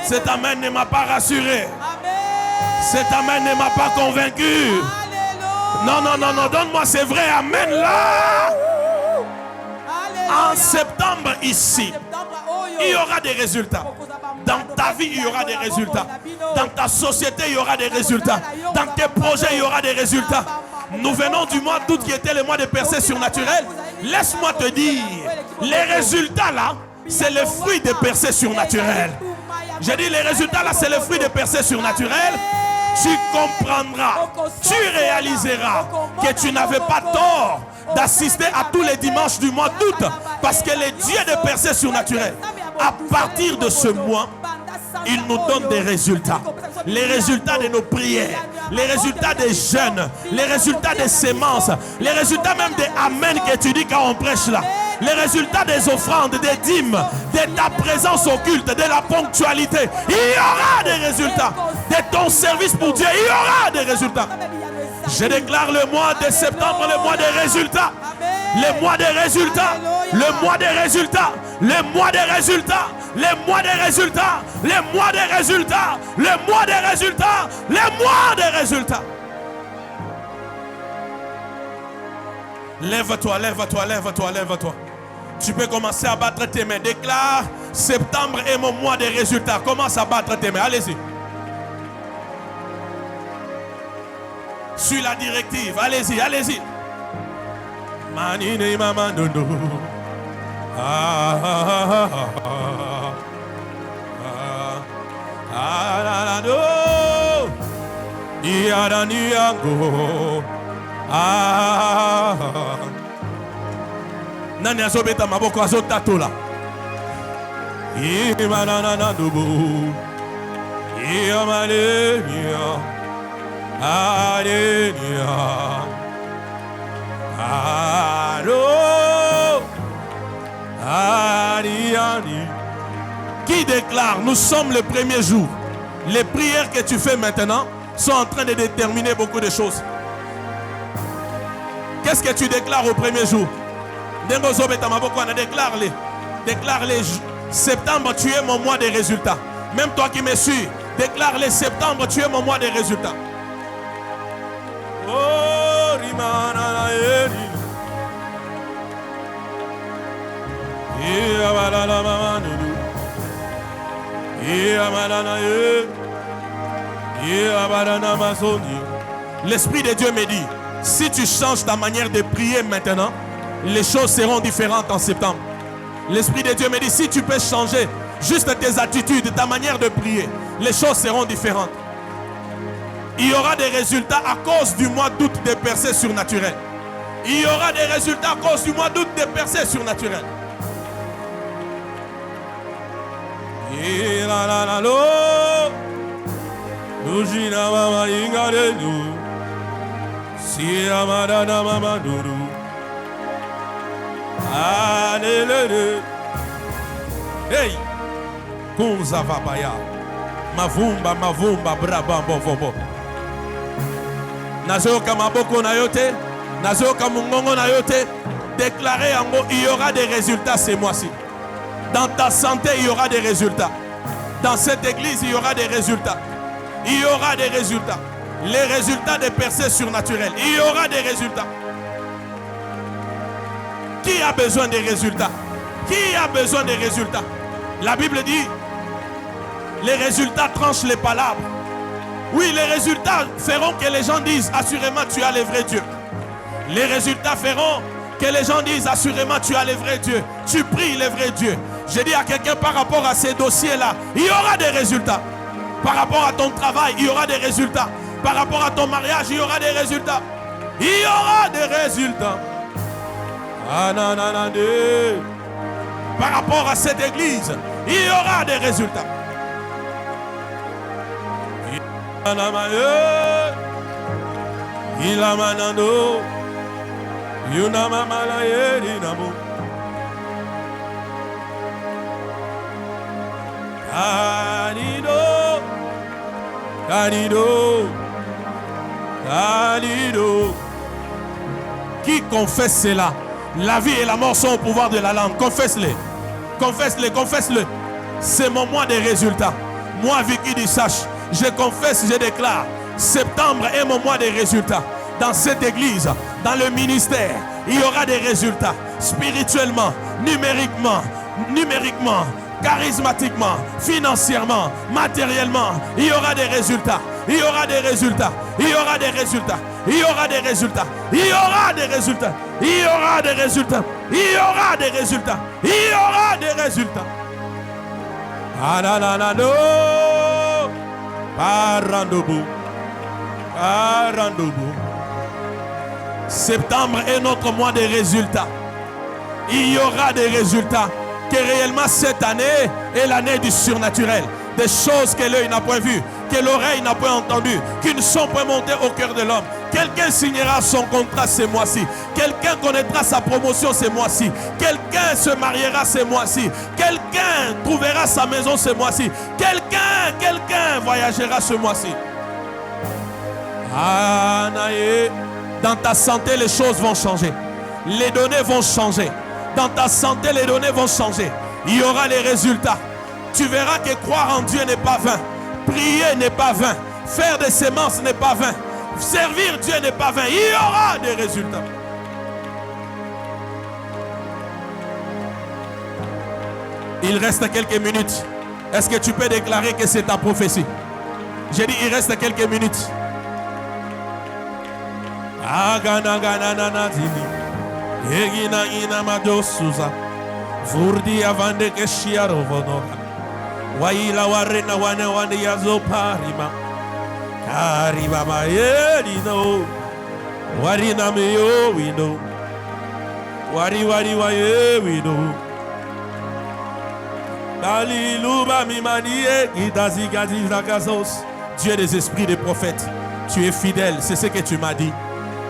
Cet amen ne m'a pas rassuré. Cet amen ne m'a pas convaincu. Non, non, non, non, donne-moi, c'est vrai, amen là. En septembre ici, il y aura des résultats. Dans ta vie, il y aura des résultats. Dans ta société, il y aura des résultats. Dans tes projets, il y aura des résultats. Nous venons du mois d'août qui était le mois de percée surnaturelle. Laisse-moi te dire, les résultats là, c'est le fruit des percées surnaturelles. J'ai dit les résultats là, c'est le fruit des percées surnaturelles. Tu comprendras, tu réaliseras que tu n'avais pas tort d'assister à tous les dimanches du mois d'août, parce que les dieux de percées surnaturelles, à partir de ce mois, ils nous donnent des résultats. Les résultats de nos prières, les résultats des jeûnes, les résultats des semences, les résultats même des amen que tu dis quand on prêche là. Les résultats des offrandes, des dîmes, de ta présence au culte, de la ponctualité. Il y aura des résultats. De ton service pour Dieu, il y aura des résultats. Je déclare le mois de septembre, le mois des résultats. Le mois des résultats. Le mois des résultats. Le mois des résultats. Le mois des résultats. Le mois des résultats. Le mois des résultats. Le mois des résultats. Lève-toi, lève-toi, lève-toi, lève-toi. Tu peux commencer à battre tes mains. Déclare, septembre est mon mois de résultats. Commence à battre tes mains. Allez-y. Suis la directive. Allez-y, allez-y. Manine maman dodo. Nani azobeta maboko azotatola. Imanana dubu. Hallelujah. Hallelujah. Qui déclare, nous sommes le premier jour. Les prières que tu fais maintenant sont en train de déterminer beaucoup de choses. Qu'est-ce que tu déclares au premier jour? Déclare-les. Déclare-les. Septembre, tu es mon mois de résultats. Même toi qui me suis, déclare-les. Septembre, tu es mon mois de résultats. Oh, Rimana Eri. L'Esprit de Dieu me dit, si tu changes ta manière de prier maintenant, les choses seront différentes en septembre. L'Esprit de Dieu me dit, si tu peux changer juste tes attitudes, ta manière de prier, les choses seront différentes. Il y aura des résultats à cause du mois d'août des percées surnaturelles. Il y aura des résultats à cause du mois d'août des percées surnaturelles. Hey, Kunzavabaya, Mavumba, Brabam, Bovobo. Nazoka Maboko Nayote, Nazoka Mungongo Nayote, déclarez en mots, il y aura des résultats ce mois-ci. Dans ta santé, il y aura des résultats. Dans cette église, il y aura des résultats. Il y aura des résultats. Les résultats des percées surnaturelles. Il y aura des résultats. Qui a besoin des résultats? Qui a besoin des résultats? La Bible dit, les résultats tranchent les palabres. Oui, les résultats feront que les gens disent, assurément tu as le vrai Dieu. Les résultats feront que les gens disent, assurément tu as le vrai Dieu. Tu pries le vrai Dieu. Je dis à quelqu'un par rapport à ces dossiers-là, il y aura des résultats. Par rapport à ton travail, il y aura des résultats. Par rapport à ton mariage, il y aura des résultats. Il y aura des résultats. Par rapport à cette église, il y aura des résultats. Qui confesse cela? La vie et la mort sont au pouvoir de la langue. Confesse-le. Confesse-le, confesse-le. C'est mon mois de résultats. Moi, Vicky Dissache, je confesse, je déclare. Septembre est mon mois de résultats. Dans cette église, dans le ministère, il y aura des résultats. Spirituellement, numériquement, charismatiquement, financièrement, matériellement, il y aura des résultats. Il y aura des résultats. Il y aura des résultats. Il y aura des résultats. Il y aura des résultats. Il y aura des résultats. Il y aura des résultats. Il y aura des résultats. Ananano. Parandobu. Parandobu. Septembre est notre mois de résultats. Il y aura des résultats. Que réellement cette année est l'année du surnaturel. Des choses que l'œil n'a point vues, que l'oreille n'a point entendues, qui ne sont point montées au cœur de l'homme. Quelqu'un signera son contrat ce mois-ci. Quelqu'un connaîtra sa promotion ce mois-ci. Quelqu'un se mariera ce mois-ci. Quelqu'un trouvera sa maison ce mois-ci. Quelqu'un voyagera ce mois-ci. Dans ta santé, les choses vont changer. Les données vont changer. Dans ta santé, les données vont changer. Il y aura les résultats. Tu verras que croire en Dieu n'est pas vain. Prier n'est pas vain. Faire des semences n'est pas vain. Servir Dieu n'est pas vain. Il y aura des résultats. Il reste quelques minutes. Est-ce que tu peux déclarer que c'est ta prophétie? J'ai dit il reste quelques minutes. Furdi avande que shiaro vono. Waila warena wana wana yazo parima. Kariba maeli no. Warina meyo we know. Wari wari waye we know. Daliluba mimanie gidazi gazi zakasos. Dieu des esprits des prophètes. Tu es fidèle, c'est ce que tu m'as dit.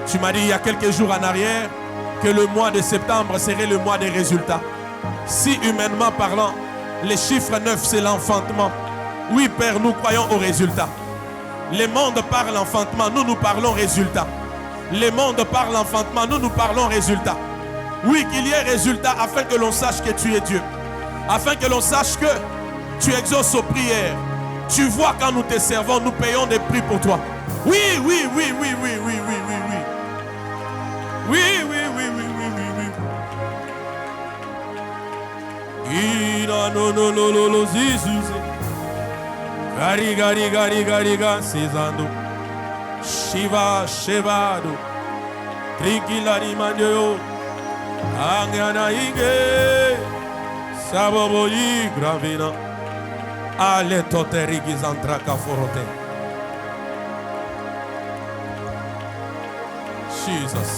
Tu m'as dit il y a quelques jours en arrière que le mois de septembre serait le mois des résultats. Si humainement parlant, les chiffres 9 c'est l'enfantement. Oui Père, nous croyons aux résultats. Le monde parle enfantement, nous parlons résultats. Le monde parle enfantement, nous parlons résultats. Oui, qu'il y ait résultats afin que l'on sache que tu es Dieu. Afin que l'on sache que tu exauces aux prières. Tu vois quand nous te servons, nous payons des prix pour toi. Oui, oui, oui, oui, oui, oui, oui, oui, oui. Oui, oui, oui, oui, oui, oui, oui. Ina no no no no no zizuze. Gari gari gari gari ga sezando. Shiva shevado. Trikilari manyo. Angana ige. Saboboyi gravina. Ale toteri gizantra kaforote. Jesus.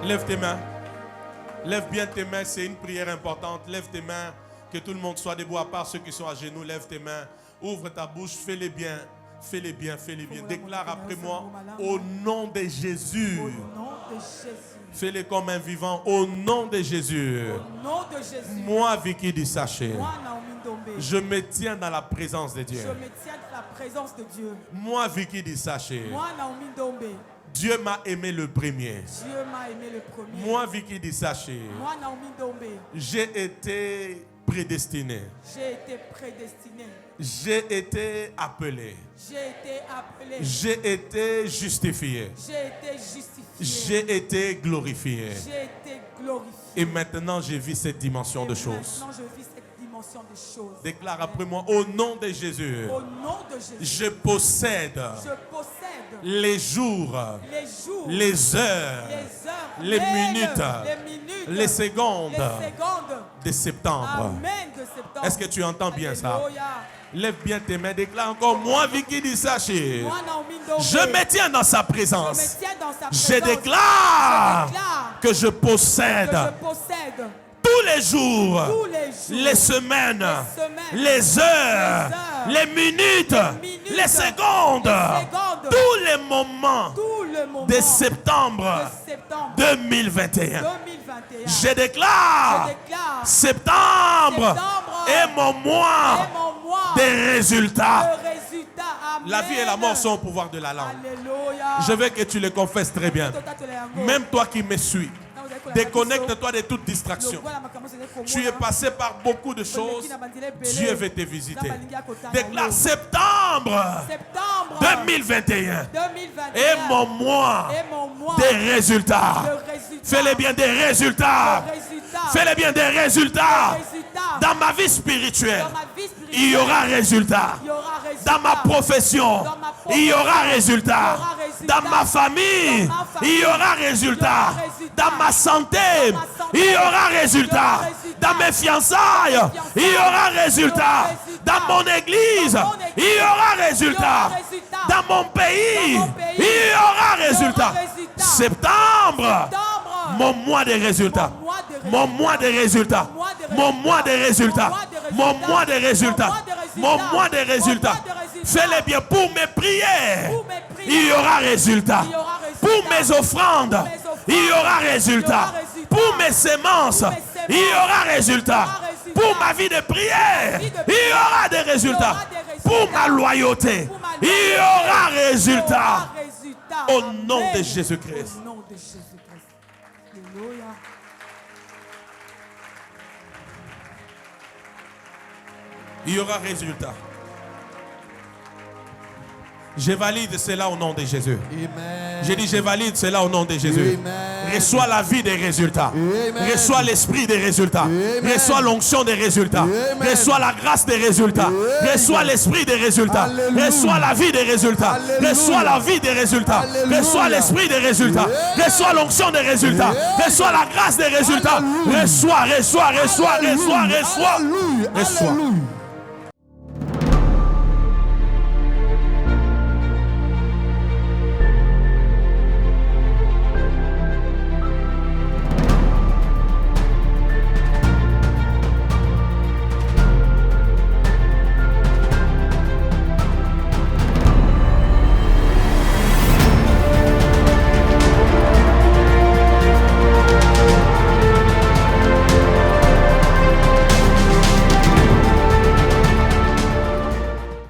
Lève tes mains. Lève bien tes mains, c'est une prière importante. Lève tes mains, que tout le monde soit debout, à part ceux qui sont à genoux. Lève tes mains, ouvre ta bouche, fais-les bien. Fais-les bien, fais-les bien. Déclare après moi, au nom de Jésus. Au nom de Jésus. Fais-les comme un vivant, au nom de Jésus. Au nom de Jésus. Moi, Vicky Dissaché, Moi, Naomi Ndombe, je me tiens dans la présence de Dieu. je me tiens dans la présence de Dieu. Moi, Vicky Dissaché, Moi, Naomi Ndombe, Dieu m'a aimé le premier. Dieu m'a aimé le premier. Moi, Vicky Dissaché, Moi, Naomi Ndombe, j'ai été prédestiné. j'ai été prédestiné. J'ai été appelé. J'ai été appelé. J'ai été justifié. J'ai été justifié. J'ai été glorifié. J'ai été glorifié. Et maintenant, je vis cette dimension de choses. Maintenant, je vis cette dimension de choses. Déclare après moi, au nom de Jésus, Au nom de Jésus, je possède les jours, les heures, les minutes, les secondes de septembre. Est-ce que tu entends bien ça? Lève bien tes mains, déclare encore, moi Vicky Dissaché, je me tiens dans sa présence. Je déclare que je possède tous les jours, les semaines, les heures, les minutes, les secondes, tous les moments de septembre 2021. Je déclare septembre est mon mois des résultats. La vie et la mort sont au pouvoir de la langue. Je veux que tu le confesses très bien. Même toi qui me suis, déconnecte-toi de toute distraction. Tu es passé par beaucoup de choses. Dieu veut te visiter. Déclare septembre 2021 et mon mois des résultats. Fais-les bien des résultats. Fais-les bien des résultats. Dans ma vie spirituelle, il y aura résultat. Dans ma profession, il y aura résultat. Dans ma famille, il y aura résultat. Dans ma santé, il y aura résultat. Dans mes fiançailles, il y aura résultat. Dans mon église, il y aura résultat. Dans mon pays, il y aura résultat. Septembre, mon mois de résultats. Mon mois de résultats. Mon mois de résultats. Mon mois de résultats. Mon mois de résultats. Fais-les bien pour mes prières. Il y aura résultat. Pour mes offrandes, il y aura résultat. Pour mes semences, il y aura résultat. Pour ma vie de prière, il y aura des résultats. Pour ma loyauté, il y aura résultat. Au nom de Jésus-Christ. Il y aura résultat. Je valide cela au nom de Jésus. Amen. J'ai dit, je valide cela au nom de Jésus. Amen. Reçois la vie des résultats. Amen. Reçois l'esprit des résultats. Amen. Reçois l'onction des résultats. Amen. Reçois la grâce des résultats. Amen. Reçois l'esprit des résultats. Alléluia. Reçois la vie des résultats. Alléluia. Reçois la vie des résultats. Alléluia. Reçois l'esprit des résultats. Amen. Reçois l'onction des résultats. Amen. Reçois la grâce des résultats. Alléluia. Reçois. Alléluia. Reçois. Alléluia. Reçois.